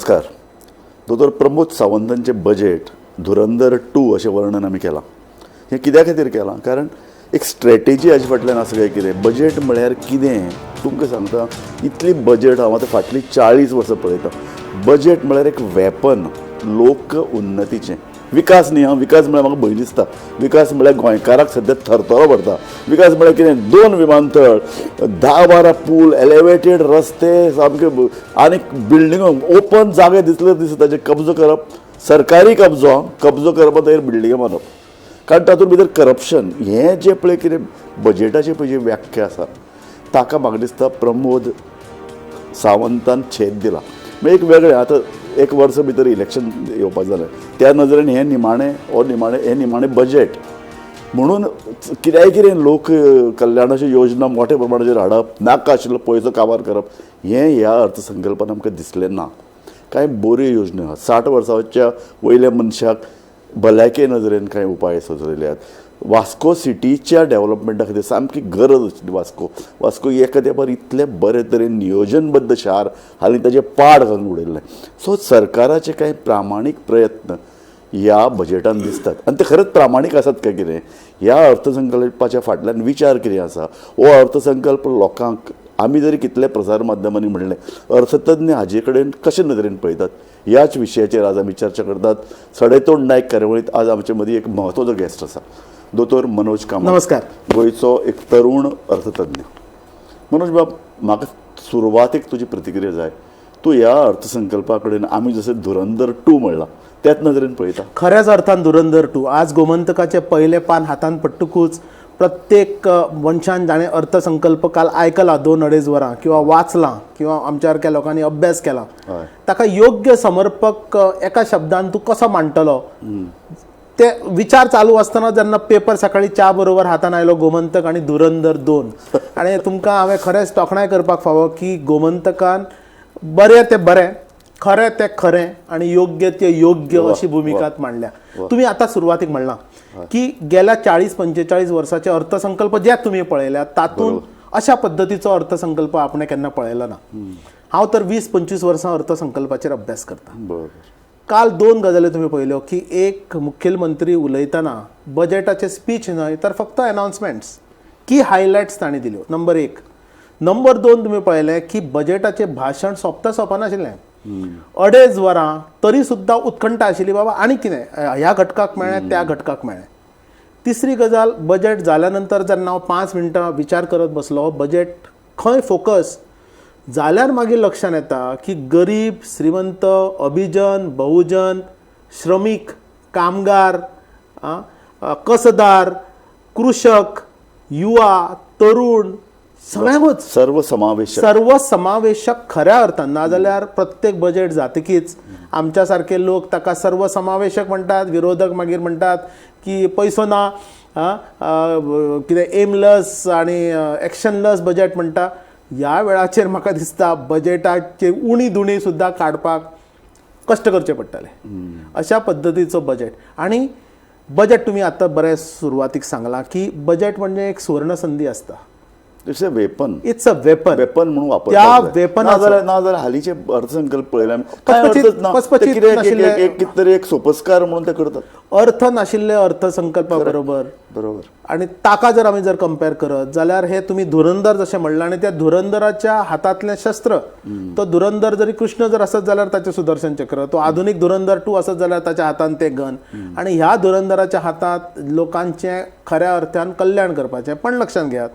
नमस्कार. दोतोर प्रमोद सावंतांचे बजेट धुरंधर 2 अशें वर्णन आमी केलां. हें कित्या खातीर केलां? कारण एक स्ट्रॅटेजी हाजे फाटल्यान आसा काय कितें. बजेट म्हळ्यार कितें तुमकां सांगता. इतली बजेट हांव आतां फाटलीं 40 वर्सां पळयता. बजेट म्हळ्यार एक वेपन लोक उन्नतीचें. विकास न्ही हां, विकास म्हळ्यार म्हाका भंय दिसता. विकास म्हळ्यार गोंयकाराक सद्या थरथरो भरता. विकास म्हळ्यार कितें 2 विमानतळ, 10-12 पूल, एलिवेटेड रस्ते, सामके आनीक बिल्डिंगो ओपन जागे दिसले दिसता ताजे कब्जो करप. सरकारी कब्जो करप आनी बिल्डिंगे बांदप. कारण तातूंत भितर करप्शन हें जें पळय कितें बजेटाची पळय जी व्याख्या आसा ताका म्हाका दिसता प्रमोद सावंतान छेद दिला. म्हणजे एक वेगळें आतां एक वर्स भितर इलेक्शन येवपाक जालें त्या नजरेन हें निमाणें बजेट म्हणून कितें लोक कल्याणाच्यो योजना मोठ्या प्रमाणाचेर हाडप, नाका आशिल्लो पयसो काबार करप हें ह्या अर्थसंकल्पान आमकां दिसलें ना. कांय बऱ्यो योजना आसात. 60 वर्सांच्या वयल्या मनशाक भलायके नजरेन कांय उपाय सुचयल्यात. वास्को सिटीच्या डेव्हलपमेंटा खातीर सामकी गरज आशिल्ली. वास्को एका तेंपार इतलें बरे तरेन नियोजनबद्ध शार हालीं ताजें पाड घालून उडयल्लें. सो सरकाराचे कांय प्रामाणीक प्रयत्न ह्या बजेटान दिसतात आनी ते खरेंच प्रामाणीक आसात काय कितें. ह्या अर्थसंकल्पाच्या फाटल्यान विचार कितें आसा हो अर्थसंकल्प लोकांक आमी जरी कितले प्रसार माध्यमांनी म्हणलें अर्थतज्ञ हाजे कडेन कशे नदरेन पळयतात ह्याच विशयाचेर आज आमी चर्चा करतात. सडेतोड नायक कार्यावळींत आज आमचे मदीं एक म्हत्वाचो गेस्ट आसा, दोतोर मनोज कामत. नमस्कार. गोंयचो एक तरूण अर्थतज्ञ. मनोज बाब, म्हाका सुरवातेक तुजी प्रतिक्रिया जाय. तूं ह्या अर्थसंकल्पा कडेन आमी जशें धुरंधर 2 म्हणलां त्याच नदरेन पळयता? खऱ्याच अर्थान धुरंधर 2. आज गोमंतकाचे पयले पान हातान पडटकूच प्रत्येक मनशान जाणें अर्थसंकल्प काल आयकला 2-2.5 वरां किंवा वाचलां किंवा आमच्या सारक्या लोकांनी अभ्यास केला ताका योग्य समर्पक एका शब्दान तूं कसो मांडटलो ते विचार चालू आसतना जेन्ना पेपर सकाळी च्या बरोबर हातान आयलो गोमंतक आनी धुरंधर 2 आनी तुमकां हांवें खरेंच तोखणाय करपाक फावो की गोमंतकान बरें ते बरें, खरें ते खरें आनी योग्य ते योग्य अशी भुमिका मांडल्या. तुम्ही आता सुरवातीक म्हणला की गेल्या 40-45 वर्साचे अर्थसंकल्प जे तुम्ही पळयल्यात तातूंत अशा पद्धतीचो अर्थसंकल्प आपण केन्ना पळयलो ना. हांव तर 20-25 वर्सां अर्थसंकल्पाचेर अभ्यास करता. काल 2 गजाली तुम्ही पळयल्यो की एक मुखेलमंत्री उलयतना बजेटाचे स्पीच न्हय तर फक्त अनाउन्समेंट्स की हायलायट्स तांणी दिल्यो. नंबर 1. नंबर 2 तुम्ही पळयलें की बजेटाचे भाशण सोंपनाशिल्लें. 2.5 वरां तरी सुद्दां उत्कंठ आशिल्ली बाबा आनी कितें ह्या घटकाक मेळ्ळें त्या घटकाक मेळ्ळें. तिसरी गजाल, बजेट जाल्या नंतर जेन्ना हांव 5 मिनटां विचार करत बसलो बजेट खंय फोकस जाल्यार मागीर लक्षांत येता की गरीब, श्रीमंत, अभिजन, बहुजन, श्रमीक, कामगार, कसदार, कृषक, युवा, तरुण सगळ्यांकूच सर्वसमावेशक खऱ्या अर्थान. नाजाल्यार प्रत्येक बजेट जातकीच आमच्या सारखे लोक ताका सर्वसमावेशक म्हणटात, विरोधक मागीर म्हणटात की पयसो ना, कितें एमलेस आनी एक्शनलेस बजेट म्हणटा. ह्या वेळाचेर म्हाका दिसता बजेटाची उणी दुणी सुद्दां काडपाक कश्ट करचे पडटले. अशा पद्दतीचो बजेट. आनी बजेट तुमी आतां बरें सुरवातीक सांगलां की बजेट म्हणजे एक सुवर्ण संधी आसता. It's a weapon. It's a weapon म्हणून वापरतात. त्या वेपन नाजाल्यार हालींचे अर्थसंकल्प पळयले कितें एक सोपस्कार म्हणून ते करतात. अर्थ नाशिल्ले अर्थसंकल्पा बरोबर आणि ताका जर आमी जर कंपेर करत जाल्यार हे तुम्ही धुरंधर जशें म्हणलां आनी त्या धुरंधराच्या हातांतलें शस्त्र तो धुरंधर जरी कृष्ण जर आसत जाल्यार ताचें सुदर्शन चक्र, तो आधुनीक धुरंधर 2 आसत जाल्यार ताच्या हातांत ते गन आनी ह्या धुरंधराच्या हातांत लोकांचें खऱ्या अर्थान कल्याण करपाचें. पण लक्षांत घेयात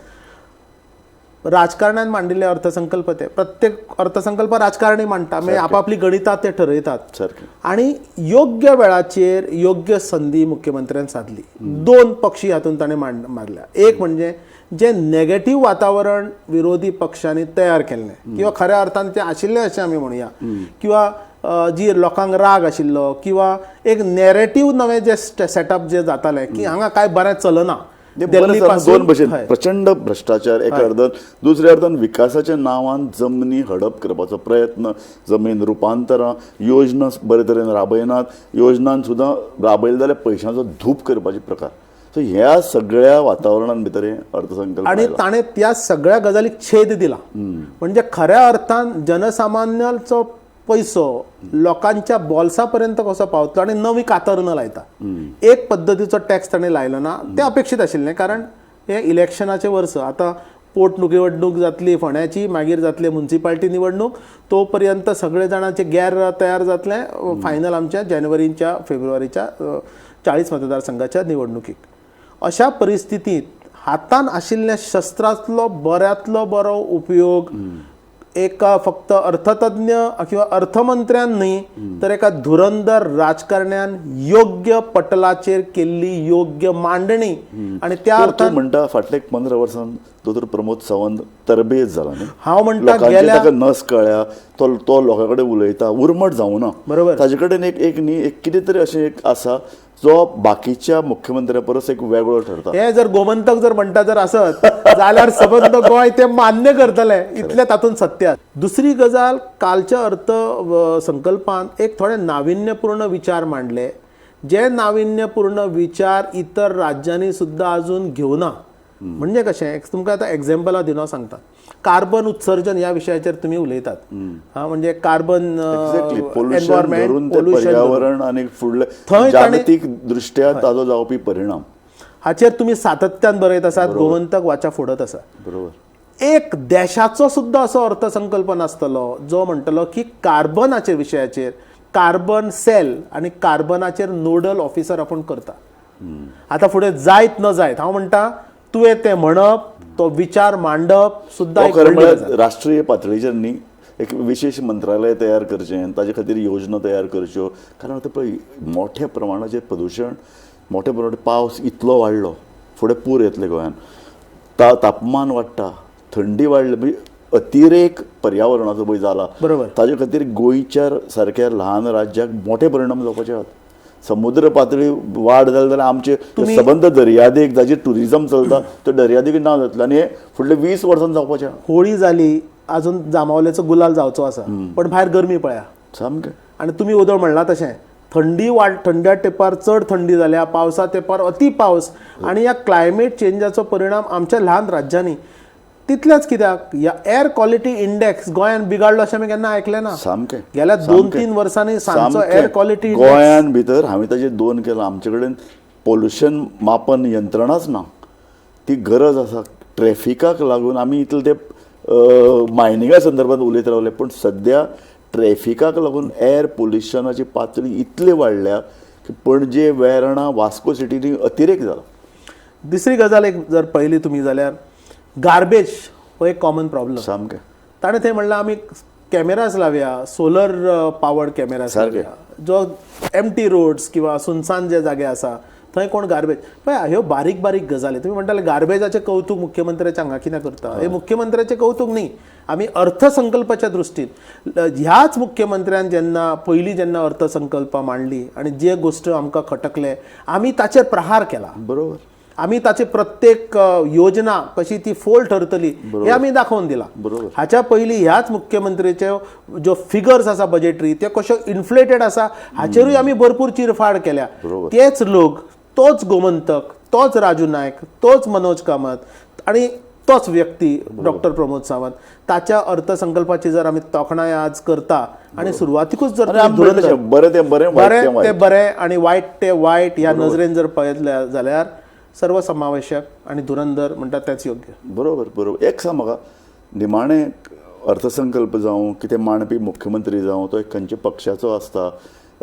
राजकारण्यान मांडिल्ले अर्थसंकल्प ते प्रत्येक अर्थसंकल्प राजकारणी मांडटा म्हणजे आपापली गणितां ते ठरयतात आणि योग्य वेळाचेर योग्य संधी मुख्यमंत्र्यान साधली. 2 पक्षी हातूंत ताणें मारल्या. एक म्हणजे जे नेगेटिव्ह वातावरण विरोधी पक्षांनी तयार केल्लें किंवा खऱ्या अर्थान ते आशिल्लें अशें आमी म्हणुया किंवा जी लोकांक राग आशिल्लो किंवा एक नॅरेटिव्ह नवें जे सेटअप जे जातालें की हांगा काय बरें चलना. 2 भशेन प्रचंड भ्रष्टाचार एका अर्थान, दुसऱ्या अर्थान विकासाच्या नांवान जमनी हडप करपाचो प्रयत्न, जमीन रुपांतरां, योजना बरे तरेन राबयनात, योजनान सुद्दां राबयले जाल्यार पयशांचो धूप करपाचे प्रकार. सो ह्या सगळ्या वातावरणान भितर अर्थसंकल्प आणि ताणें त्या सगळ्या गजालीक छेद दिला. म्हणजे खऱ्या अर्थान जनसामान्याचो पैसो लोकांच्या बॉल्सापर्यंत कसो पावतलो आणि नवी कातर न लायता एक पद्दतीचो टॅक्स ताणें लायलो ना ते अपेक्षीत आशिल्लें कारण हे इलेक्शनाचे वर्स आतां पोटनिवडणूक जातली फोंड्याची मागीर जातली म्युन्सिपाल्टी निवडणूक तो पर्यंत सगळे जाणांचे गॅर तयार जातले फायनल आमच्या जानेवारीच्या फेब्रुवारीच्या 40 मतदारसंघाच्या निवडणुकीक अशा परिस्थितीत हातान आशिल्ल्या शस्त्रांतलो बऱ्यांतलो बरो उपयोग एका फक्त अर्थतज्ञ किंवा अर्थमंत्र्यान न्ही तर एका धुरंधर राजकारण्यान योग्य पटलाचेर केल्ली योग्य मांडणी आणि त्या तो म्हणटा फाटल्या 15 वर्सां दोतोर प्रमोद सावंत तरबेज जाला न्ही हांव म्हणटा लोकांचे गेल्या ताका नस कळ्या तो लोकां कडेन उलयता उर्मट जावं ना बरोबर ताजे कडेन एक न्ही एक कितें तरी अशें एक आसा जो बाकीच्या मुख्यमंत्र्या परस एक वेगळो ठरता हे जर गोमंतक जर म्हणटा जर असत जाल्यार सबंद गोंय ते मान्य करतले इतले तातूंत सत्य दुसरी गजाल कालच्या अर्थ संकल्पांत एक थोडे नाविन्यपूर्ण विचार मांडले जे नाविन्यपूर्ण विचार इतर राज्यांनी सुद्धा अजून घेवना म्हणजे कशें तुमकां आतां एक्झाम्पलां दिनो सांगता कार्बन उत्सर्जन ह्या विशयाचेर तुमी उलयतात म्हणजे कार्बन एनवायरमेंट पर्यावरण आणि फुडले जागतीक दृश्ट्या ताजो जावपी परिणाम हाचेर तुमी सातत्यान बरयत आसात गोमंतक वाचा फोडत आसा बरोबर एक देशाचो सुद्धा असो अर्थसंकल्प नासतलो जो म्हणटलो की कार्बनाच्या विशयाचेर कार्बन सेल आणि कार्बनाचेर नोडल ऑफिसर आपण करता आता फुडें जायत न जायत हांव म्हणटा तुवें तें म्हणप तो विचार मांडप सुद्धा एक राष्ट्रीय पातळीचेर न्ही एक विशेष मंत्रालय तयार करचें ताजे खातीर योजना तयार करच्यो कारण आतां पळय मोठ्या प्रमाणाचेर प्रदूशण मोठ्या प्रमाणात पावस इतलो वाडलो फुडें पूर येतले गोंयांत तापमान वाडटा थंडी वाडली म्हणजे अतिरेक पर्यावरणाचो पळय जाला बरोबर ताजे खातीर गोंयच्या सारक्या ल्हान राज्याक मोठे परिणाम जावपाचे आहात समुद्र पातळी वाड जाली जाल्यार आमचे सबंद दर्यादेग जाचेर टुरिजम चलता तो दर्यादेग ना जातलो आनी हे फुडले 20 वर्सांनी जावपाचे होळी जाली अजून जांबावलेचो गुलाल जावचो आसा पण भायर गरमी पळया सामकें आनी तुमी उदळ म्हणला तशें थंडी थंड्या तेंपार चड थंडी जाल्या पावसा तेंपार अति पावस आणि ह्या क्लायमेट चेंजाचो परिणाम आमच्या ल्हान राज्यांनी तितलेच कित्याक ह्या एअर क्वॉलिटी इंडेक्स गोंयान बिगाडलो अशें आमी केन्ना आयकलें ना सामकें गेल्या 2-3 वर्सांनी सांजचो एअर क्वॉलिटी गोंयान भितर हांवें ताजेर 2 केलां आमचे कडेन पोल्युशन मापन यंत्रणाच ना ती गरज आसा ट्रॅफिकाक लागून आमी इतले ते मायनिंगा संदर्भात उलयत रावले पण सद्या ट्रॅफिकाक लागून एअर पोल्युशनाची पातळी इतली वाडल्या की पणजे वेर्णा वास्को सिटीनी अतिरेक जाला दुसरी गजाल एक जर पळयली तुमी जाल्यार गार्बेज हो एक कॉमन प्रॉब्लेम सामकें ताणें थंय म्हणलां आमी कॅमेराज लावया सोलर पावर्ड कॅमेराज लावया जो एम्प्टी रोड्स किंवा सुनसान जे जागे आसा थंय कोण गार्बेज पळय ह्यो बारीक बारीक गजाली तुमी म्हणटाले गार्बेजाचें कौतुक मुख्यमंत्र्याच्या हांगा कित्याक करता हे मुख्यमंत्र्याचें कौतुक न्ही आमी अर्थसंकल्पाच्या दृश्टीन ह्याच मुख्यमंत्र्यान जेन्ना अर्थसंकल्प मांडली आणि जे गोश्ट आमकां खटकले आमी ताचेर प्रहार केला बरोबर आमी ताची प्रत्येक योजना कशी ती फोल ठरतली हे आमी दाखोवन दिला हाच्या पयलीं ह्याच मुख्यमंत्र्याच्यो ज्यो फिगर्स आसा बजेटरी ते कश्यो इन्फ्लेटेड आसा हाचेरूय आमी भरपूर चिरफाड केल्या तेच लोक तोच गोमंतक तोच राजू नायक तोच मनोज कामत आणि तोच व्यक्ती डॉक्टर प्रमोद सावंत ताच्या अर्थसंकल्पाची जर आमी तोखणाय आज करता आणि सुरवातीकूच जर बरें ते बरें आणि वायट ते वायट ह्या नजरेन जर पळयतले जाल्यार सर्वसमावेशक आणि धुरंधर म्हणतात तेच योग्य बरोबर एक सांग म्हाका निमाणे अर्थसंकल्प जावं कितें मांडपी मुख्यमंत्री जावं तो एक खंयच्या पक्षाचो आसता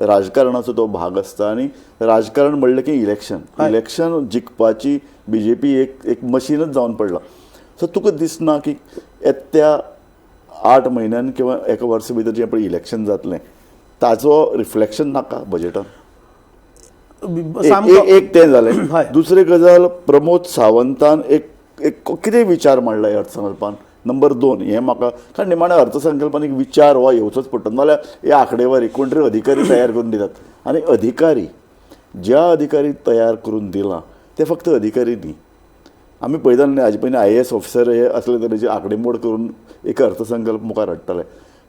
राजकारणाचो तो भाग आसता आनी राजकारण म्हणलें की इलेक्शन जिखपाची BJP एक मशीनच जावन पडला सो तुका दिसना की येत्या 8 म्हयन्यान किंवा एका वर्सा भितर जें पळय इलेक्शन जातलें ताचो रिफ्लेक्शन नाका बजेटान एक तें जालें दुसरी गजाल प्रमोद सावंतान एक कितें विचार मांडला ह्या अर्थसंकल्पान नंबर 2 हें म्हाका कारण निमाण्या अर्थसंकल्पान एक विचार हो येवचोच पडटा नाल्यार हे आंकडेवारी कोण तरी अधिकारी तयार करून दितात आनी अधिकारी ज्या अधिकारी तयार करून दिला ते फक्त अधिकारी न्ही आमी पळयताले हाजे पयलीं IAS ऑफिसर हे असले तरेचे आंकडेमोड करून एक अर्थसंकल्प मुखार हाडटाले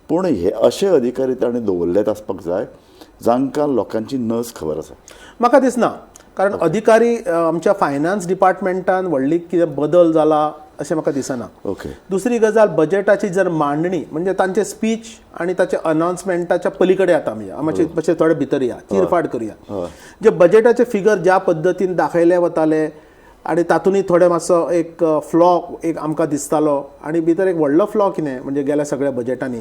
पूण हे अशे अधिकारी ताणें दवरलेत आसपाक जाय जांकां लोकांची नस खबर आसा म्हाका दिसना कारण अधिकारी आमच्या फायनान्स डिपार्टमेंटान व्हडली कितें बदल जाला अशें म्हाका दिसना. ओके. दुसरी गजाल बजेटाची जर मांडणी म्हणजे तांचे स्पीच आणि ताचे अनाउन्समेंटाच्या पलीकडे आता मातशें थोडे भितर या चिरफाड करूया. जे बजेटाचे फिगर ज्या पद्दतीन दाखयले वताले आणि तातूंय थोडे मातसो एक फ्लॉ एक आमकां दिसतालो आणि भितर एक व्हडलो फ्लॉ कितें म्हणजे गेल्या सगळ्या बजेटांनी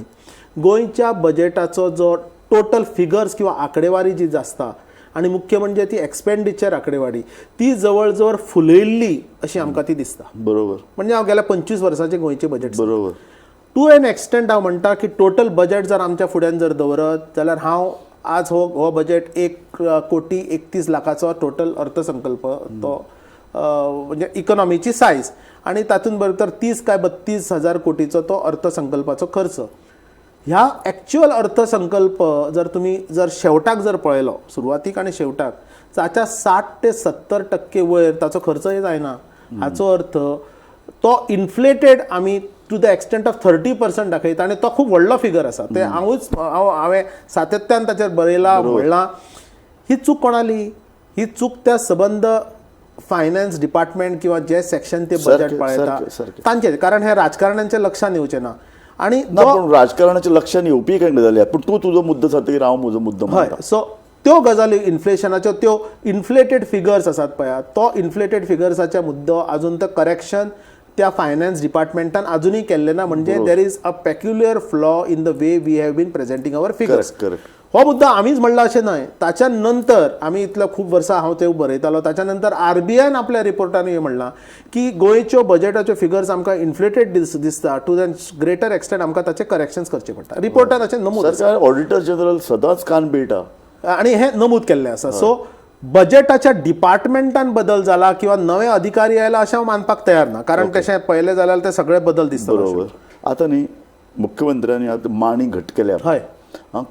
गोंयच्या बजेटाचो जो टोटल फिगर्स किंवा आंकडेवारी जी आसता आणि मुख्य म्हणजे ती एक्सपेंडिचर आंकडेवारी ती जवळ जवळ फुलयल्ली अशी आमकां ती दिसता. बरोबर. म्हणजे हांव गेल्या 25 वर्सांचे गोंयचे बजेट बरोबर. टू एन एक्सटेंट हांव म्हणटा की टोटल बजेट जर आमच्या फुड्यान जर दवरत जाल्यार हांव आज हो बजेट 1,31,00,000 टोटल अर्थसंकल्प तो म्हणजे इकॉनॉमीची सायज आणि तातूंत भितर 30 काय 32,000 कोटीचो तो अर्थसंकल्पाचो खर्च. ह्या एक्च्युअल अर्थसंकल्प जर तुम्ही जर शेवटाक जर पळयलो सुरवातीक आणि शेवटाक ताच्या 60 ते 70% वयर ताचो खर्चय जायना. हाचो अर्थ तो इन्फ्लेटेड आमी टू द एक्सटेंट ऑफ 30% दाखयता आणि तो खूब व्हडलो फिगर आसा. ते हांवें सातत्यान ताचेर बरयलां म्हणलां. ही चूक कोणाली? ही चूक त्या सबंद फायनान्स डिपार्टमेंट किंवा जे सेक्शन ते बजेट पळयता तांचे, कारण हे राजकारण्यांचे लक्षान येवचें ना. आणि पण राजकारणाच्या लक्षात येवपी काय गजाली पण तू तुझो मुद्दो सारतकीर हांव म्हजो मुद्दो मांडटां. सो त्यो गजाली इन्फ्लेशनाच्यो त्यो इन्फ्लेटेड फिगर्स आसात पळय तो इन्फ्लेटेड फिगर्साचे मुद्दो अजून तर करेक्शन त्या फायनान्स डिपार्टमेंटान अजूनही केल्ले ना. म्हणजे there is a peculiar flaw in the way we have been presenting our figures. हो मुद्दा आमीच म्हणला अशें न्हय. ताच्या नंतर आमी इतल्या खूब वर्सां हांव ते बरयतालो ताच्या नंतर RBIन आपल्या रिपोर्टान हे म्हणलां की गोंयच्यो बजेटाच्यो फिगर्स आमकां इन्फ्लेटेड दिसता टू द ग्रेटर एक्सटेंट आमकां ताचे करेक्शन्स करचे पडटा. रिपोर्टान अशें नमूद ऑडिटर जनरल सदांच कान पिळटा आणि हे नमूद केल्लें आसा. सो बजेटाच्या डिपार्टमेंटान बदल जाला किंवा नवे अधिकारी आयला अशें हांव मानपाक तयार ना. कारण तशें पयलें जाल्यार ते सगळे बदल दिसता. बरोबर. आतां न्ही मुख्यमंत्र्यांनी आतां मांडी घट केल्या. हय.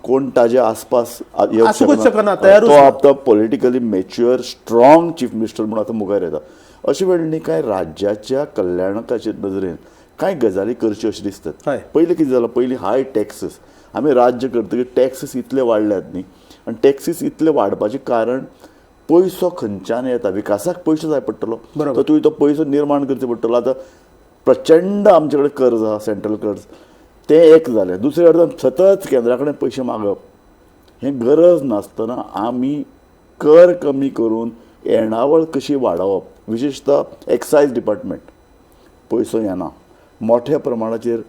कोण ताच्या आसपास आसूंकच शकना. तयारूच तो आतां politically mature strong chief minister म्हणून आतां मुखार येता. अशे वेळांनी कांय राज्याच्या कल्याणकाचे नदरेन कांय गजाली करच्यो अशें दिसतात. पयलीं कितें जालां पयलीं हाय टॅक्सीस आमी राज्य करतकीर टॅक्सीस इतले वाडल्यात न्ही आनी टॅक्सीस इतले वाडपाचें कारण पयसो खंयच्यान येता. विकासाक पयसो जाय पडटलो तर तुवें तो पयसो निर्माण करचो पडटलो. आतां प्रचंड आमचे कडेन कर्ज आहा सेंट्रल कर्ज तें एक जालें. दुसरे अर्थान सतत केंद्रा कडेन पयशे मागप हें गरज नासतना आमी कर कमी करून येणावळ कशी वाडोवप विशेशता एक्सायज डिपार्टमेंट पयसो येना मोठ्या प्रमाणाचेर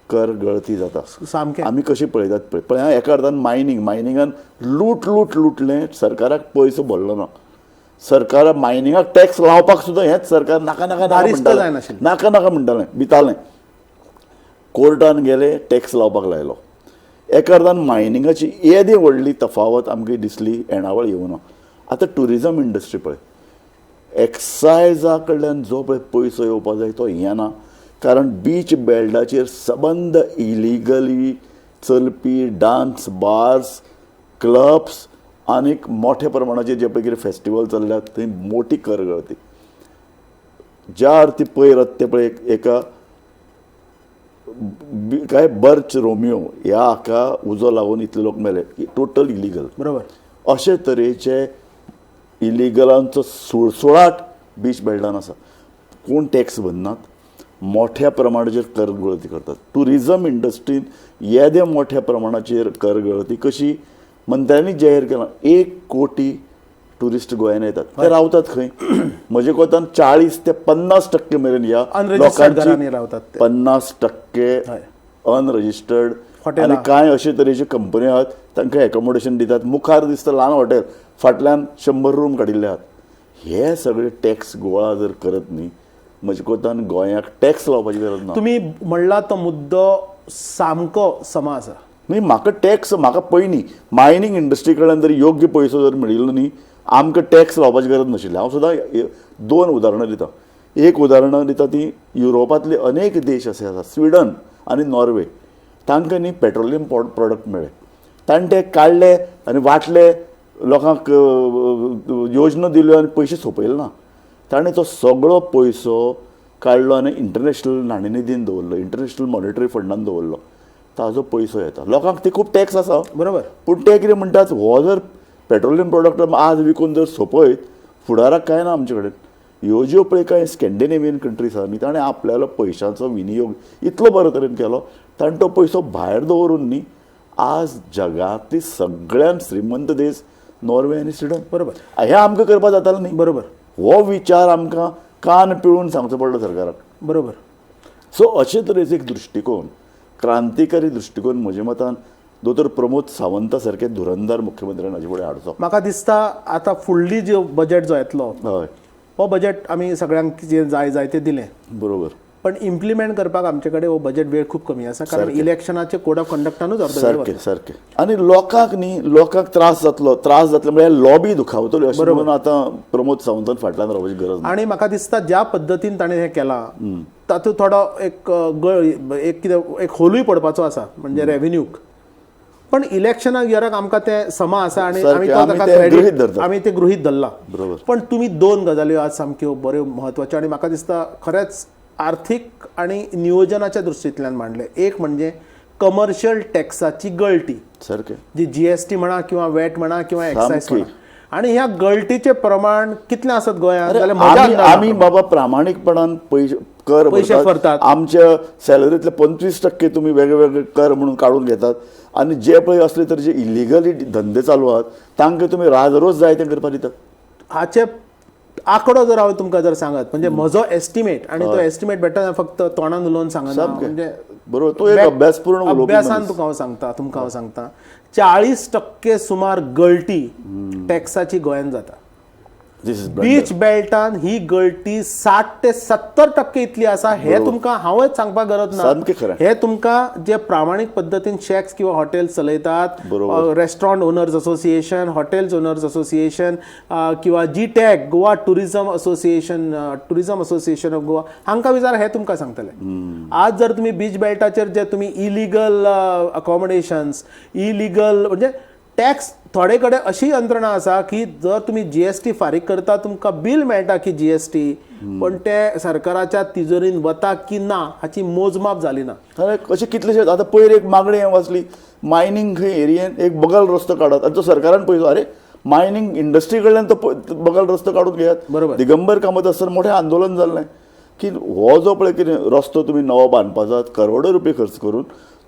कर गळती जाता. सामकें आमी कशी पळयतात पळय एका अर्थान मायनिंगान लुटलें सरकाराक पयसो भरलो ना. सरकार मायनिंगाक टॅक्स लावपाक सुद्दां हेंच सरकार नाका म्हणटालें भितालें. कोर्टान गेले टॅक्स लावपाक लायलो. एका अर्थान मायनिंगाची येदी व्हडली तफावत आमकां दिसली येणावळ येवना. आतां टुरिजम इंडस्ट्री पळय एक्सायजा कडल्यान जो पळय पयसो येवपाक जाय तो येना. कारण बीच बेल्टाचेर सबंद इलिगली चलपी डान्स बार्स क्लब्स आनीक मोठ्या प्रमाणाचेर जे पळय कितें फेस्टिवल चल्ल्यात थंय मोठी कर गळती. ज्या अर्थी पयर ते पळय एका काय बर्च रोमियो ह्या हाका उजो लागून इतले लोक मेले टोटल इलिगल. बरोबर. अशे तरेचे इलिगलांचो सुळसुळाट बीच बेल्टान आसा. कोण टॅक्स भरनात मोठ्या प्रमाणाचेर कर गळती करतात. टुरिजम इंडस्ट्रीन येदे मोठ्या प्रमाणाचेर कर गळती कशी मंत्र्यांनी जाहीर केलां 1 कोटी टुरिस्ट गोंयांत येतात. ते रावतात खंय म्हजे कोतान 40 ते 50% मेरेन ह्या लोकांची 50% अनरजिस्टर्ड आनी कांय अशे तरेच्यो कंपनी आहात तांकां एकोमोडेशन दितात. मुखार दिसता ल्हान हॉटेल फाटल्यान 100 रूम काडिल्ले आहात. हे सगळे टॅक्स गोळा जर करत न्ही म्हजे कोतान गोंयाक टॅक्स लावपाची गरज ना. तुमी म्हणला तो मुद्दो सामको समा आसा. न्ही म्हाका टॅक्स म्हाका पयलीं मायनींग इंडस्ट्री कडल्यान जर योग्य पयसो जर मेळिल्लो न्ही आमकां टॅक्स लावपाची गरज नाशिल्ली. हांव सुद्दां 2 उदाहरणां दितां. एक उदाहरणां दिता ती युरोपांतले अनेक देश असे आसात स्विडन आनी नॉर्वे तांकां न्ही पेट्रोलियम प्रॉडक्ट मेळ्ळे ताणें ते काडले आनी वाटले लोकांक योजना दिल्यो आनी पयशे सोंपयले ना. ताणें तो सगळो पयसो काडलो आनी इंटरनॅशनल नाणेनिधीन दवरलो इंटरनॅशनल मॉनिटरी फंडान दवरलो. ताजो पयसो येता लोकांक ते खूब टॅक्स आसा बरोबर. पूण ते कितें म्हणटात हो जर पेट्रोलियम प्रॉडक्ट आज विकून जर सोंपयत फुडाराक कांय ना आमचे कडेन ह्यो ज्यो पळय कांय स्कॅन्डिनेवियन कंट्रीज आहा न्ही ताणें आपल्यालो पयशांचो विनियोग इतलो बरो तरेन केलो ताणें तो पयसो भायर दवरून न्ही आज जगांतली सगळ्यात श्रीमंत देश नॉर्वे आनी स्विडन. बरोबर. हें आमकां करपाक जातालें न्ही. बरोबर. हो विचार आमकां कान पिळून सांगचो पडलो सरकाराक. बरोबर. सो अशे तरेचो एक दृश्टिकोन, क्रांतिकारी दृश्टिकोन म्हज्या मतान दोतोर प्रमोद सावंता सारके धुरंदार मुख्यमंत्र्यान हाजे फुडें हाडचो. म्हाका दिसता आतां फुडली जो बजेट जो येतलो हय हो बजेट आमी सगळ्यांक जे जाय ते दिलें, बरोबर. पण इम्प्लिमेंट करपाक आमचे कडेन हो बजेट वेळ खूप कमी आसा, कारण इलेक्शनाचे कोड ऑफ कंडक्टानूच अर्द वेळ सारकें सारकें. आनी लोकांक त्रास जातलो म्हळ्यार लॉबी दुखावतली अशें म्हणून आतां प्रमोद सावंतान फाटल्यान रावपाची गरज ना. आणि म्हाका दिसता ज्या पद्दतीन ताणें हें केलां तातूंत थोडो एक होलूय पडपाचो आसा म्हणजे रेव्हेन्यूक, पण इलेक्शनाक येराक आमकां ते समा आसा आणि आमी ते गृहीत धरला. बरोबर. पण तुमी दोन गजाल्यो आज सामक्यो बऱ्यो म्हत्वाच्यो आणि म्हाका दिसता खरेंच आर्थीक आणि नियोजनाच्या दृश्टींतल्यान मांडले. एक म्हणजे कमर्शियल टॅक्साची गळटी, सारकें, जी GST म्हणा किंवा वॅट म्हणा किंवा एक्सायज म्हणा, आणि ह्या गळटीचे प्रमाण कितले आसत गोंयांत जाल्यार आमी बाबा प्रामाणीकपणान पैसे भरतात. आमच्या सॅलरींतले 25% तुमी वेगळे कर म्हणून काढून घेतात आणि जे पळय असले तर जे इलिगली धंदे चालू आहात तांकां तुमी राजरोस जाय तें करपाक दितात. हाचे आंकडो जर हांव तुमकां जर सांगत म्हणजे म्हजो एस्टिमेट, आणि तो एस्टिमेट बेटर फक्त तोंडान उलोवन सांगना, म्हणजे बरोबर तो एक अभ्यासपूर्ण अभ्यासान तुमकां हांव सांगता 40% सुमार गळटी टॅक्साची गोंयांत जाता. बीच बेल्टान ही गळटी 60 ते 70% इतली आसा. हे तुमकां हांवच सांगपाक गरज ना, हे तुमकां जे प्रामाणीक पद्दतीन शेक्स किंवा हॉटेल्स चलयतात, restaurant owners association, hotels owners association किंवा GTAG Goa tourism association of Goa हांकां विचार, हे तुमकां सांगतले. आज जर तुमी बीच बेल्टाचेर जे तुमी इलिगल अकॉमोडेशन्स, इलिगल म्हणजे टॅक्स, थोडे कडेन अशी यंत्रणा आसा की जर तुम्ही GST फारीक करता तुमकां बिल मेळटा की GST, पण ते सरकाराच्या तिजोरीन वता की ना हाची मोजमाप जाली ना. अशें कितलेशेच आतां पयर एक मागणी हांवें वाचली, मायनींग खंय एरियेन एक बगल रस्तो काडत आनी तो सरकारान पयसो, अरे मायनींग इंडस्ट्री कडल्यान तो बगल रस्तो काडून घेयात. बरोबर. दिगंबर कामत आसतना मोठें आंदोलन जाल्लें की हो जो पळय कितें रस्तो तुमी नवो बांदपाचो करोडो रुपये खर्च करून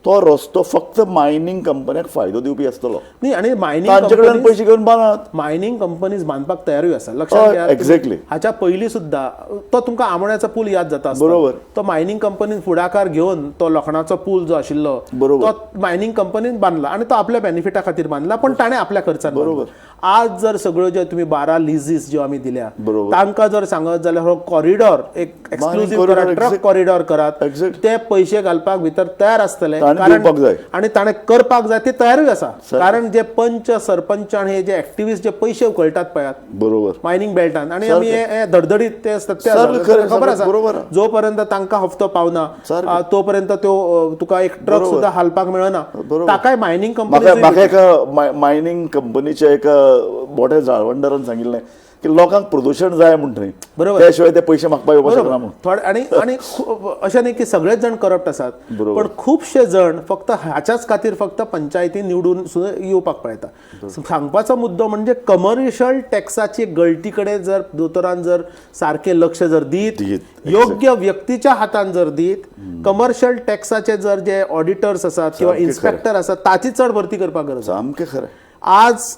तो रस्तो फक्त मायनींग कंपन्यांक फायदो दिवपी आसतलो न्ही, आणि तांचे कडल्यान पयशे घेवन बांदत. मायनींग कंपनीज बांदपाक तयारूय आसा, लक्षात घ्या. एक्झॅक्टली. हाच्या पयलीं सुद्धा तो तुमकां आमोण्याचो पूल याद जाता. बरोबर. तो मायनींग कंपनीन फुडाकार घेवन तो लोखणाचो पूल जो आशिल्लो तो मायनींग कंपनीन बांदला आणि तो आपल्या बेनिफिटा खातीर बांदला, पण ताणें आपल्या खर्चान. बरोबर. आज जर सगळ्यो जे तुम्ही 12 लिजीस ज्यो आमी दिल्या तांकां जर सांगत जाल्यार हो कॉरिडॉर एक एक्सक्लुझिव्ह ट्रक कॉरिडॉर करात, ते पयशे घालपाक भितर तयार आसतले, आणि ताणें करपाक जाय ते तयारूय आसा. कारण जे पंच, सरपंच आणि हे जे एक्टिव्हिस्ट जे पयशे उकळटात पळयात बरोबर मायनींग बेल्टान, आणि आमी हे धडधडीत ते खबर आसा, जोपर्यंत तांकां हफ्तो पावना तोपर्यंत त्यो तुका एक ट्रक सुद्धा हालपाक मेळना. ताकाय मायनींग कंपनी, मायनींग कंपनीच्या एका मोठ्या जाळवणदारान सांगिल्लें की लोकांक प्रदूषण जाय म्हणून थंय, बरोबर, त्या शिवाय ते पयशे मागपाक येवपाक शकना म्हणून. थोडे आणि अशें न्ही की सगळेच जण करप्ट आसात, पण खुबशे जण फक्त हाच्याच खातीर फक्त पंचायतीन निवडून येवपाक पळयता. सांगपाचो मुद्दो म्हणजे कमर्शियल टॅक्साची गळटी कडेन जर दोतोरान जर सारखे लक्ष जर दीत, योग्य व्यक्तीच्या हातान जर दीत, कमर्शियल टॅक्साचे जर जे ऑडिटर्स आसात किंवा इन्स्पेक्टर आसात ताची चड भरती करपाक गरज. सामकें खरें. आज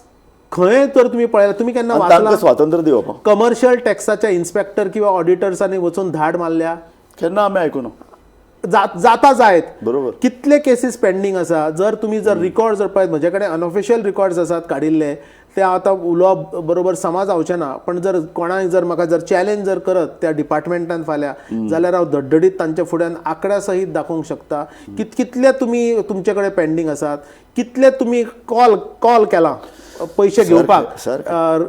खंय तर तुम्ही पळयला, तुम्ही केन्ना वाचला स्वातंत्र्य दिवप कमर्शियल टॅक्साच्या इन्स्पेक्टर किंवा ऑडिटर्सांनी वचून धाड मारल्या? केन्ना आमी आयकून जाता जायत. बरोबर. कितले केसीस पेंडिंग आसा. जर तुम्ही जर रिकॉर्ड जर पळयत, म्हजे कडेन अनऑफिशियल रिकॉर्ड्स आसात काडिल्ले, ते आतां उलोवप बरोबर समाज जावचें ना, पण जर कोणाय जर म्हाका जर चॅलेंज जर करत त्या डिपार्टमेंटान फाल्यां, जाल्यार हांव धडधडीत तांच्या फुड्यान आंकड्या सहीत दाखोवंक शकता कितले तुमी तुमचे कडेन पेंडिंग आसात, कितले तुमी कॉल केला पैसे घेवपाक,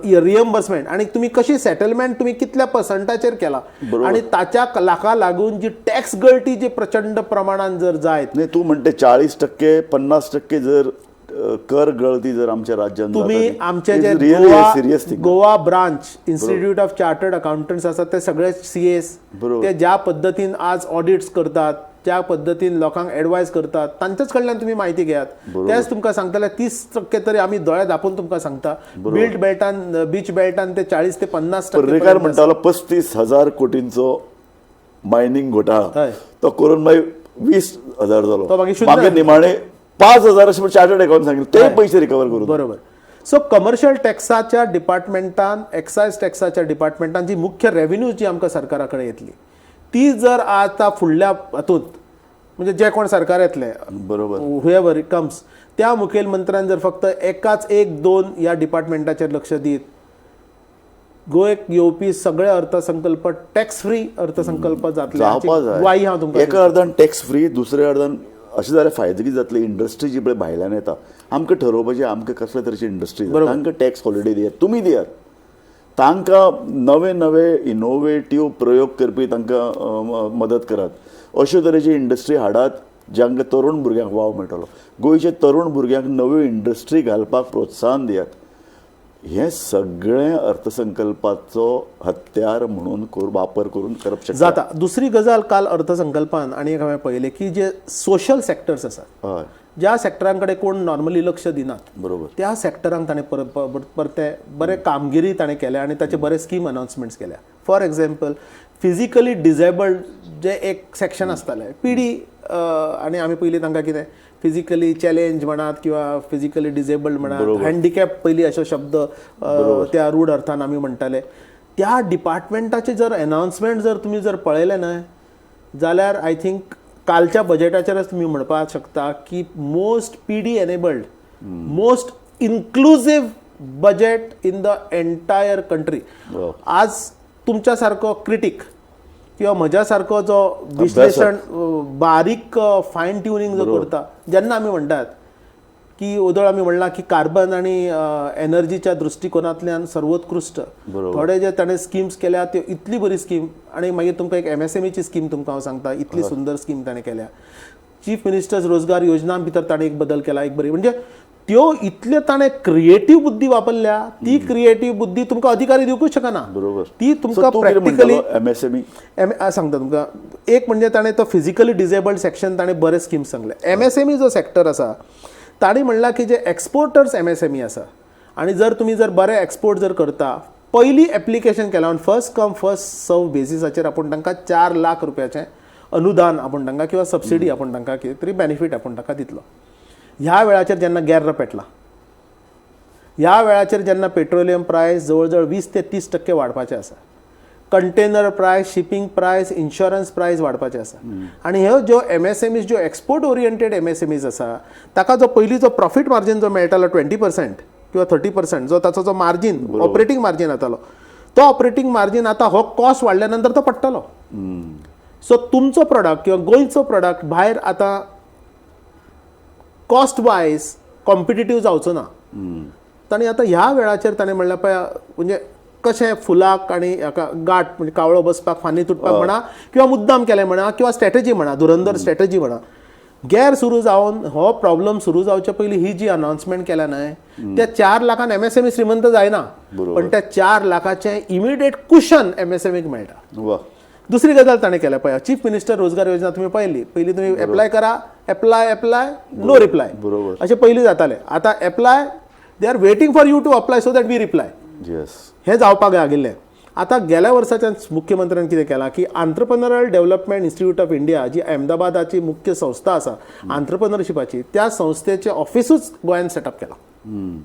रिएम्बर्समेंट, आणि तुम्ही कशी सेटलमेंट तुम्ही कितल्या पर्संटाचेर केला, आणि ताच्या लाका लागून जी टॅक्स गळटी जी प्रचंड प्रमाणात जर जायत नाही. तू म्हणते 40% 50% जर कर गळती जर आमच्या राज्यात, तुम्ही आमचे जे Goa branch institute of chartered accountants आसात ते सगळे CAs ते ज्या पद्धतीन आज ऑडिट्स करतात, ज्या पद्दतीन लोकांक एडवायस करतात तांच्याच कडल्यान तुम्ही माहिती घेयात. तेच तुमकां सांगतले 30% तरी आमी दोळे धापून तुमकां सांगता. बिल्ड बेल्टान बीच बेल्टान ते 40 ते 50% पर्रेकार म्हणटालो 35,000 कोटींचो मायनिंग घोटाळा हय. तो करून मागीर 20,000 तो जालो. मागीर शुद्ध मागीर निमाणे 5,000 अशें चार्टर्ड अकाउंट सांगितले ते पयशे रिकवर करून. बरोबर. सो कमर्शियल टॅक्साच्या डिपार्टमेंटान एक्सायज टॅक्साच्या डिपार्टमेंटान जी मुख्य रेव्हेन्यू जी आमकां सरकारा कडेन येतली ती जर आता फुडल्या हातूंत म्हणजे जे कोण सरकार येतले बरोबर हुएवर कम्स त्या मुखेलमंत्र्यान जर फक्त एकाच 1-2 या डिपार्टमेंटाचेर लक्ष दीत गोंयक येवपी सगळे अर्थसंकल्प टॅक्स फ्री अर्थसंकल्प जातले जावपा ग्वाही हांव जाय. तुमकां एका अर्दान टॅक्स फ्री दुसऱ्या अर्दान अशें जाल्यार फायदो कितें जातले इंडस्ट्री जी पळय भायल्यान येता आमकां ठरोवपाचें आमकां कसले तरेची इंडस्ट्री तांकां टॅक्स हॉलिडे दियात तुमी दियात. तांकां नवे नवे इनोवेटीव प्रयोग करपी तांकां मदत करात. अशे तरेची इंडस्ट्री हाडात जांकां तरुण भुरग्यांक वाव मेळटलो. गोंयच्या तरुण भुरग्यांक नव्यो इंडस्ट्री घालपाक प्रोत्साहन दियात. हे सगळें अर्थसंकल्पाचो हत्यार म्हणून वापर करून करप शक्य जाता. दुसरी गजाल काल अर्थसंकल्पान आणि एक हांवें पळयलें की जे सोशल सेक्टर्स आसात हय ज्या सेक्टरां कडेन कोण नॉर्मली लक्ष दिनात बरोबर त्या सेक्टरांक ताणें परते बरे कामगिरी ताणें केल्या आणि ताचे बरे स्कीम अनाउन्समेंट्स केल्या. फॉर एक्झाम्पल फिजिकली डिजेबल्ड जे एक सेक्शन आसतालें पिडी आणि आमी पयलीं तांकां कितें फिजिकली चॅलेंज म्हणात किंवा फिजिकली डिजेबल्ड म्हणात हँडिकॅप पयलीं अशे शब्द त्या रूढ अर्थान आमी म्हणटाले. त्या डिपार्टमेंटाचे जर अनाउन्समेंट जर तुमी जर पळयले न्हय जाल्यार आय थिंक कालच्या बजेटाचेरच तुम्ही म्हणपाक शकता की most PD enabled most inclusive budget in the entire country. आज तुमच्या सारको क्रिटिक किंवा म्हज्या सारको जो विश्लेषण बारीक फायन ट्युनिंग जो करता जेन्ना आमी म्हणटात की ओदळ आमी म्हणला की कार्बन आणि एनर्जीच्या दृष्टिकोनांतल्यान सर्वोत्कृष्ट थोडे जे ताणें स्किम्स केल्या त्यो इतली बरी स्कीम आणि मागीर तुमकां एक MSMEची स्कीम तुमकां हांव सांगता इतली सुंदर स्कीम ताणें केल्या. चीफ मिनिस्टर्स रोजगार योजना भितर ताणें एक बदल केला एक बरी म्हणजे त्यो इतल्यो ताणें क्रिएटीव बुद्धी वापरल्या. ती क्रिएटीव बुद्धी तुमकां अधिकारी दिवंकूच शकना. बरोबर ती तुमकां प्रॅक्टिकली MSME सांगता तुमकां एक म्हणजे ताणें तो फिजिकली डिजेबल्ड सेक्शन ताणें बरे स्किम्स सांगले. MSME जो सेक्टर आसा ताणी म्हणला की जे एक्सपोर्टर्स MSME आसा आणि जर तुम्ही जर बरे एक्सपोर्ट जर करता पयली एप्लिकेशन केला फर्स्ट कम फर्स्ट सर्व बेसिसाचेर आपण तांकां 4 लाख रुपयाचें अनुदान आपण तांकां किंवा सबसिडी आपण तांकां कितें तरी बेनिफीट आपण तांकां दितलो. ह्या वेळाचेर जेन्ना गॅर्र पेटला ह्या वेळाचेर जेन्ना पेट्रोलियम प्रायस जवळ जवळ 20 ते 30% वाडपाचें आसा कंटेनर प्रायस शिपिंग प्रायस इन्शुरन्स प्रायस वाडपाचें आसा आणि ह्यो ज्यो MSMEs ज्यो एक्सपोर्ट ओरिएंटेड MSMEs आसा ताका जो पयली जो प्रॉफिट मार्जीन जो मेळटालो 20% किंवा 30% जो ताचो जो मार्जीन ऑपरेटींग मार्जीन येतालो तो ऑपरेटींग मार्जीन आतां हो कॉस्ट वाडल्या नंतर तो पडटलो. सो तुमचो प्रोडक्ट किंवा गोंयचो प्रोडक्ट भायर आतां कॉस्ट वायज कॉम्पिटिटीव जावचो ना. ताणें आतां ह्या वेळाचेर ताणें म्हणल्यार पळय म्हणजे कशें फुलाक आनी हाका गाठ म्हणजे कावळो बसपाक फानी तुटपाक म्हणा किंवा मुद्दाम केलें म्हणा किंवा स्ट्रॅटेजी म्हणा धुरंधर स्ट्रॅटेजी म्हणा गैर सुरू जावन हो प्रॉब्लेम सुरू जावचे पयलीं ही जी अनाउन्समेंट केल्या न्हय त्या 4 लाखान MSME श्रीमंत जायना पण त्या 4 लाखाचें इमिडिएट कुशन MSMEक मेळटा. दुसरी गजाल ताणें केल्या पळय चीफ मिनिस्टर रोजगार योजना तुम्ही पळयली पयलीं तुमी एप्लाय करा एप्लाय नो रिप्लाय अशें पयलीं जातालें. आतां apply they are waiting for you to apply so that we reply हें जावपाक लागिल्लें. आतां गेल्या वर्साच्यान मुख्यमंत्र्यान कितें केलां की आंत्रप्रनरल डेव्हलपमेंट इन्स्टिट्यूट ऑफ इंडिया जी अहमदाबादाची मुख्य संस्था आसा आंत्रप्रनरशिपाची त्या संस्थेचें ऑफिसूच गोंयांत सेटअप केलां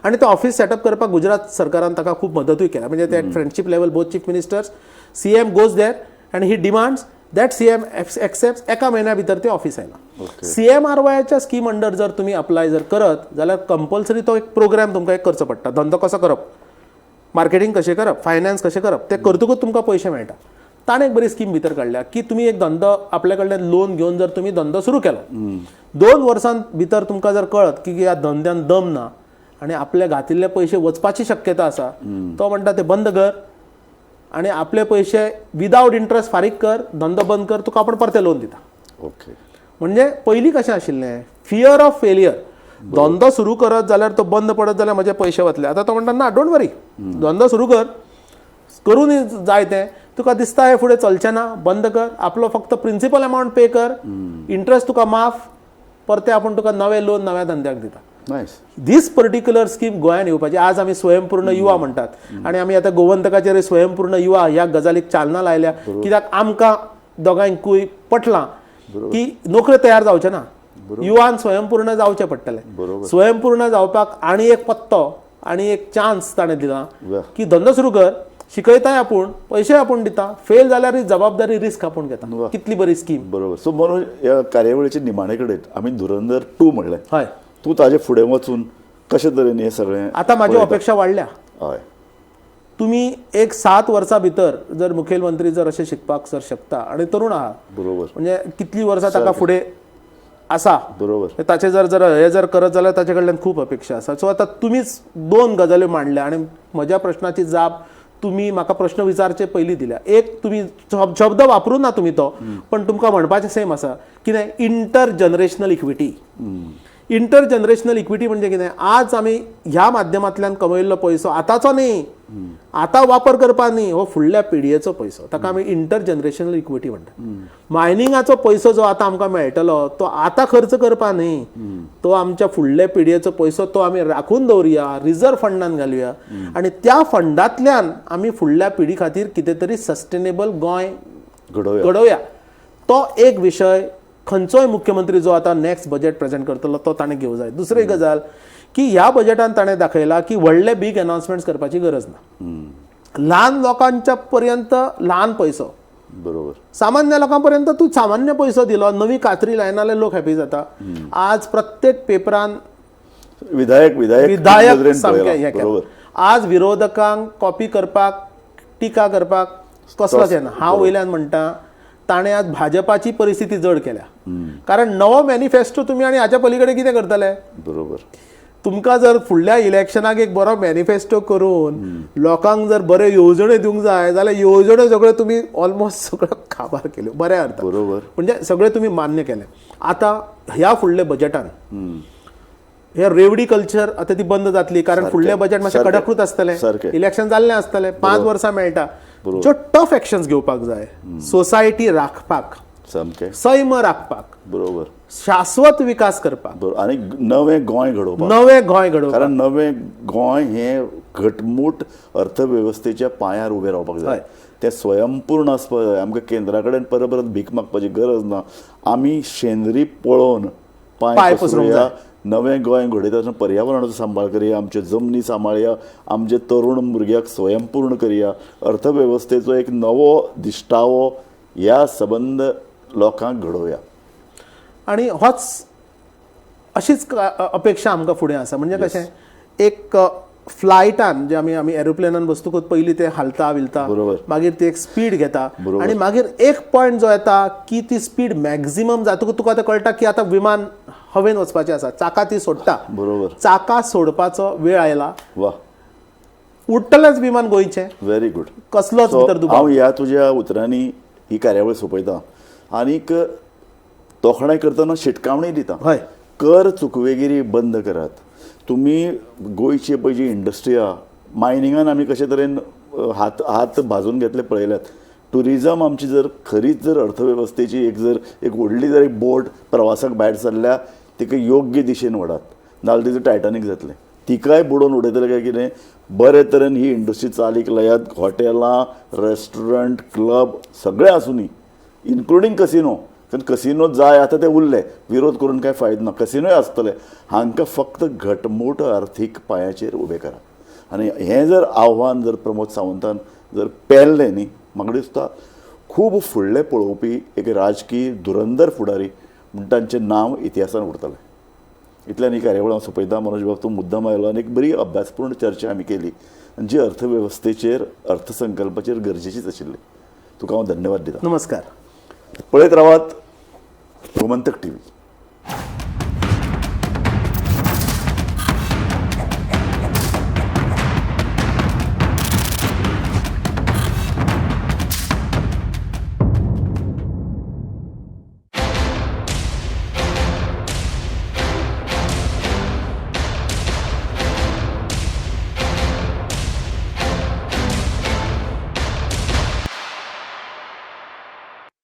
आणि तो ऑफिस सेटअप करपाक गुजरात सरकारान ताका खूब मदतूय केला. म्हणजे ते friendship level both chief ministers CM goes there and he demands that CM accepts एका महिन्या भितर ते ऑफिस आयला. CMRYच्या स्कीम अंडर जर तुम्ही अप्लाय जर करत जाल्यार कंपल्सरी तो एक प्रोग्राम तुमकां एक करचो पडटा. धंदो कसो करप मार्केटिंग कशें करप फायनान्स कशें करप ते करतकूच तुमकां पयशे मेळटा. ताणें एक बरी स्कीम भितर काडल्या की तुम्ही एक धंदो आपल्या कडल्यान लोन घेवन जर तुम्ही धंदो सुरू केलो 2 वर्सां भितर तुमकां जर कळत की ह्या धंद्यान दम ना आणि आपले घातिल्ले पयशे वचपाची शक्यता आसा तो म्हणटा ते बंद कर आणि आपले पैसे विदाउट इंटरेस्ट फारीक कर धंदो बंद कर तुका आपण परते लोन दिता. ओके म्हणजे पयलीं कशें आशिल्लें फियर ऑफ फेलियर धंदो सुरू करत जाल्यार तो बंद पडत जाल्यार म्हजे पयशे वतले. आतां तो म्हणटा ना डोंट वरी धंदो सुरू कर करूनय जाय तें तुका दिसता हे फुडें चलचें ना, बंद कर, आपलो फक्त प्रिन्सिपल अमावंट पे कर, इंट्रस्ट तुका माफ, परते आपूण तुका नवे लोन नव्या धंद्याक दिता. नायस. दीस पर्टिक्युलर स्कीम गोंयांत येवपाची. आज आमी स्वयंपूर्ण युवा म्हणटात आनी आमी आतां गोवंतकाचेर स्वयंपूर्ण युवा ह्या गजालीक चालना लायल्या, कित्याक आमकां दोगांयकूय पटलां की नोकऱ्यो तयार जावचे ना, युवान स्वयंपूर्ण जावचें पडटलें. स्वयंपूर्ण जावपाक आनी एक पत्तो आनी एक चान्स ताणें दिला की धंदो सुरू कर, शिकयताय आपूण, पयशे आपूण दिता, फेल जाल्यार ही जबाबदारी रिस्क आपूण घेता. कितली बरी स्कीम. बरोबर. सो म्हणून ह्या कार्यावळीचे निमाणे कडेन आमी धुरंधर 2 म्हणलें. हय. तूं ताजे फुडें वचून कशे तरेन हें सगळें. आतां म्हाजी अपेक्षा वाडल्या. हय. तुम्ही एक 7 वर्सां भितर जर मुखेलमंत्री जर अशें शिकपाक सर शकता आनी तरुण आहा, बरोबर. म्हणजे कितली वर्सां ताका फुडें आसा, बरोबर. ताचे जर हे जर करत जाल्यार ताचे कडल्यान खूब अपेक्षा आसा. सो आतां तुमीच 2 गजाल्यो मांडल्या आनी म्हज्या प्रश्नाची जाप तुम्ही म्हाका प्रश्न विचारचे पयलीं दिल्या. एक तुम्ही शब्द वापरूं ना तुम्ही तो, पण तुमकां म्हणपाचें सेम आसा कितें, inter generational equity. Inter generational equity म्हणजे कितें, आज आमी ह्या माध्यमांतल्यान कमयल्लो पयसो आतांचो न्ही, आतां वापर करपाक न्ही, हो फुडल्या पिळयेचो पयसो, ताका आमी इंटर जनरेशनल इक्विटी म्हणटा. मायनिंगाचो पयसो जो आतां आमकां मेळटलो तो आतां खर्च करपा न्ही, तो आमच्या फुडल्या पिळयेचो पयसो तो आमी राखून दवरुया, रिजर्व फंडान घालुया आनी त्या फंडांतल्यान आमी फुडल्या पिढी खातीर कितें तरी सस्टेनेबल गोंय घडोवया. तो एक विशय खंयचोय मुख्यमंत्री जो आता नेक्स्ट बजेट प्रेझेंट करतलो तो ताणें घेवं जाय. दुसरी गजाल की ह्या बजेटान ताणें दाखयला की व्हडले बीग अनाउन्समेंट्स करपाची गरज ना. ल्हान लोकांच्या पर्यंत ल्हान पयसो, बरोबर, सामान्य लोकांपर्यंत तूं सामान्य पयसो दिलो, नवी कात्री लायना जाल्यार लोक हॅपी जाता. आज प्रत्येक पेपरान विधायक सामकें हें केलें. आज विरोधकांक कॉपी करपाक, टिका करपाक कसलोच येना. हांव वयल्यान म्हणटा ताणें आज भाजपाची परिस्थिती जड केल्या, कारण नवो मॅनिफेस्टो तुमी आनी हाच्या पलीकडे कितें करतले. बरोबर. तुमकां जर फुडल्या इलेक्शनाक एक बरो मॅनिफेस्टो करून लोकांक जर बऱ्यो येवजण्यो दिवंक जाय जाल्यार येवजण्यो सगळ्यो तुमी ऑलमोस्ट सगळ्यो काबार केल्यो बऱ्या अर्थान. बरोबर. म्हणजे सगळें तुमी मान्य केलें. आतां ह्या फुडल्या बजेटान हे रेवडी कल्चर आतां ती बंद जातली, कारण फुडलें बजेट मातशें कडकूच आसतलें, इलेक्शन जाल्लें आसतलें, 5 वर्सां मेळटा. ज्यो टफ एक्शन्स घेवपाक जाय, सोसायटी राखपाक, सैम राखपाक, बरोबर, शाश्वत विकास करपाक, आनी नवें गोंय घडोवपाक, कारण नवें गोंय हें घटमूट अर्थवेवस्थेच्या पांयार उबें रावपाक जाय. ते स्वयंपूर्ण आसपाक जाय. आमकां केंद्रा कडेन परत भीक मागपाची गरज ना. आमी शेंद्री पळोवन पांय पसरूया. नवें गोंय घडयता पर्यावरणाचो सांबाळ करया, आमच्यो जमनी सांबाळया, आमचे तरुण भुरग्याक स्वयंपूर्ण करया, अर्थवेवस्थेचो एक नवो दिश्टावो ह्या सबंद लोकांक घडोवया. आणि होच अशीच अपेक्षा आमकां फुडें आसा. म्हणजे कशें, एक फ्लायटान जे आमी एरोप्लेनान बसतकूच पयलीं ते हालता विलता, मागीर ती एक स्पीड घेता आनी मागीर एक पॉयंट जो येता की ती स्पीड मॅक्झिमम जातकूच तुका आतां कळटा की आतां विमान हवेन वचपाचें आसा, चाकां ती सोडटा, बरोबर, चाकां सोडपाचो वेळ आयला, वा, उडटलेंच विमान गोंयचें. Very good. कसलोच भितर दुबाव. हांव ह्या तुज्या उतरांनी ही कार्यावळ सोंपयता आनीक तोखणाय करतना शिटकावणी दिता. कर चुकवेगिरी बंद करात. तुमी गोंयची पळय जी इंडस्ट्री आहा, मायनिंगान आमी कशे तरेन हात भाजून घेतले पळयल्यात. टुरिजम आमची जर खरीच जर अर्थवेवस्थेची एक व्हडली जर एक बोट प्रवासाक भायर सरल्या तिका योग्य दिशेन वडात, नाजाल्यार तिचें टायटानीक जातलें. तिकाय बुडोवन उडयतले काय कितें. बरे तरेन ही इंडस्ट्री चालीक लायात. हॉटेलां, रेस्टॉरंट, क्लब सगळें आसूनी, इन्क्लुडींग कसिनो. कारण कसिनो जाय आतां ते उरले, विरोध करून कांय फायदो ना, कसिनोय आसतले. हांकां फक्त घटमूट आर्थीक पांयाचेर उबें करा. आनी हें जर आव्हान जर प्रमोद सावंतान जर पेल्लें न्ही, म्हाका दिसता खूब फुडलें पळोवपी एक राजकीय धुरंधर फुडारी म्हण तांचें नांव इतिहासान उरतलें. इतल्यान ही कार्यावळ हांव सोंपयता. मनोज बाब, तूं मुद्दम आयलो आनी एक बरी अभ्यासपूर्ण चर्चा आमी केली जी अर्थवेवस्थेचेर, अर्थसंकल्पाचेर गरजेचीच आशिल्ली. तुका हांव धन्यवाद दिता. नमस्कार. पळयत रावात गोमंतक टीव्ही.